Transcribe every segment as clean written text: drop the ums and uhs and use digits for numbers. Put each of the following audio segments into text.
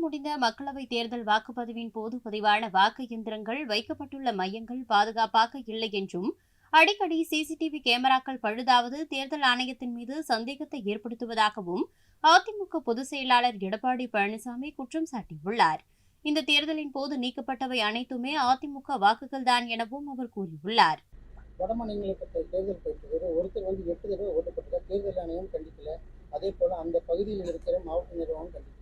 முடிந்த மக்களவைத் தேர்தல் வாக்குப்பதிவின் போது பதிவான வாக்கு இயந்திரங்கள் வைக்கப்பட்டுள்ள மையங்கள் பாதுகாப்பாக இல்லை என்றும் அடிக்கடி சிசிடிவி கேமராக்கள் பழுதாவது தேர்தல் ஆணையத்தின் மீது சந்தேகத்தை ஏற்படுத்துவதாகவும் அதிமுக பொதுச் செயலாளர் எடப்பாடி பழனிசாமி குற்றம் சாட்டியுள்ளார். இந்த தேர்தலின் போது நீக்கப்பட்டவை அனைத்துமே அதிமுக வாக்குகள்தான் எனவும் அவர் கூறியுள்ளார். வடமாநிலத்தில் தேர்தல் ஒருத்தர் 8 தடவை ஓட்டப்பட்டதாக தேர்தல் ஆணையம் கண்டிக்கல. அதே போல அந்த பகுதியில் இருக்கிற மாவட்ட நிர்வாகம் கண்டிக்கிறது.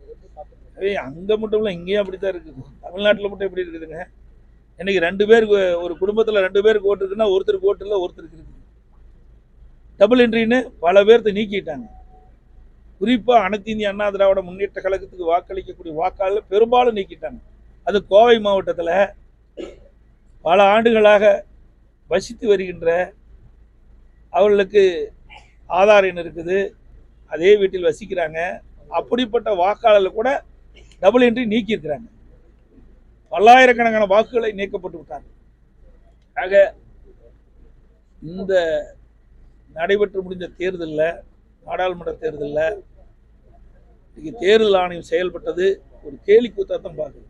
அங்க மட்டும் இல்ல, இங்கேயும் அப்படித்தான் இருக்குது. தமிழ்நாட்டில் மட்டும் எப்படி இருக்குதுங்க? இன்னைக்கு 2 பேருக்கு ஒரு குடும்பத்தில் 2 பேருக்கு ஓட்டு இருக்குன்னா ஒருத்தருக்கு ஓட்டு இல்லை, ஒருத்தருக்கு இருக்குது. டபுள் என்ட்ரின்னு பல பேர்த்த நீக்கிட்டாங்க. குறிப்பா அனைத்து இந்திய அண்ணா திராவிட முன்னேற்ற கழகத்துக்கு வாக்களிக்கக்கூடிய வாக்காளர் பெரும்பாலும் நீக்கிட்டாங்க. அது கோவை மாவட்டத்தில் பல ஆண்டுகளாக வசித்து வருகின்ற அவர்களுக்கு ஆதார் எண் இருக்குது, அதே வீட்டில் வசிக்கிறாங்க. அப்படிப்பட்ட வாக்காளர்கள் கூட டபுள் என்ட்ரி நீக்கி இருக்கிறாங்க. பல்லாயிரக்கணக்கான வாக்குகளை நீக்கப்பட்டு விட்டாங்க. ஆக இந்த நடைபெற்று முடிந்த தேர்தலில், நாடாளுமன்ற தேர்தலில் தேர்தல் ஆணையம் செயல்பட்டது ஒரு கேலி கூத்தாத்தான் பார்க்குது.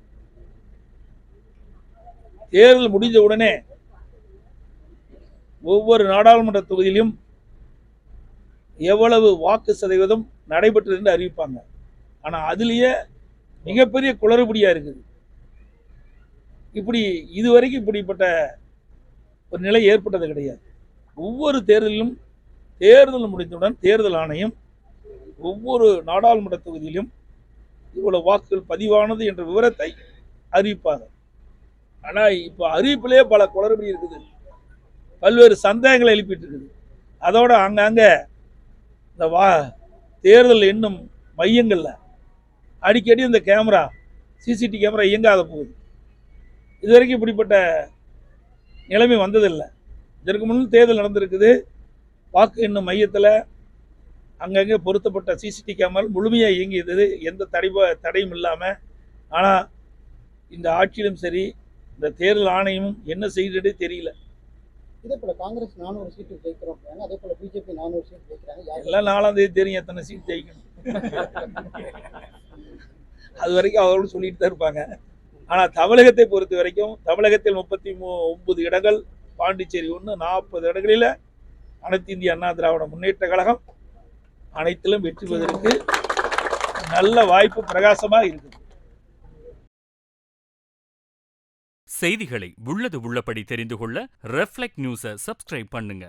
தேர்தல் முடிஞ்ச உடனே ஒவ்வொரு நாடாளுமன்ற தொகுதியிலும் எவ்வளவு வாக்கு சதவீதம் நடைபெற்றது என்று அறிவிப்பாங்க. ஆனால் அதுலேயே மிகப்பெரிய குளறுபடியா இருக்குது. இதுவரைக்கும் இப்படிப்பட்ட ஒரு நிலை ஏற்பட்டது கிடையாது. ஒவ்வொரு தேர்தலிலும் தேர்தல் முடிந்தவுடன் தேர்தல் ஆணையம் ஒவ்வொரு நாடாளுமன்ற தொகுதியிலும் இவ்வளவு வாக்குகள் பதிவானது என்ற விவரத்தை அறிவிப்பாங்க. ஆனால் இப்போ அறிவிப்பிலேயே பல குளறுபடி இருக்குது, பல்வேறு சந்தேகங்களை எழுப்பிட்டு இருக்குது. அதோட அங்கங்க இந்த தேர்தல் எண்ணும் மையங்களில் அடிக்கடி இந்த கேமரா, சிசிடிவி கேமரா இயங்காத போகுது. இதுவரைக்கும் இப்படிப்பட்ட நிலைமை வந்ததில்லை. இதற்கு முன்னும் தேர்தல் நடந்திருக்குது. வாக்கு எண்ணும் மையத்தில் அங்கங்கே பொருத்தப்பட்ட சிசிடிவி கேமரா முழுமையாக இயங்கியது, எந்த தடையும் இல்லாமல். ஆனால் இந்த ஆட்சியிலும் சரி, இந்த தேர்தல் ஆணையமும் என்ன செய்ததே தெரியல. இதே போல காங்கிரஸ் 400 சீட்டு ஜெயிக்கிறோம், அதே போல பிஜேபி 400 சீட்டு ஜெயிக்கிறாங்க. எல்லாம் 4ஆம் தேதி தெரியும் எத்தனை சீட் ஜெயிக்கணும். அது வரைக்கும் அவர்களும் சொல்லிட்டு தான் இருப்பாங்க. ஆனால் தமிழகத்தை பொறுத்த வரைக்கும் தமிழகத்தில் 39 இடங்கள், பாண்டிச்சேரி 1, 40 இடங்களில் அனைத்து இந்திய அண்ணா திராவிட முன்னேற்ற கழகம் அனைத்திலும் வெற்றி பெறுவதற்கு நல்ல வாய்ப்பு பிரகாசமாக இருக்குது. செய்திகளை உள்ளது உள்ளபடி தெரிந்து கொள்ள ரெஃப்ளெக்ட் நியூஸை சப்ஸ்கிரைப் பண்ணுங்க.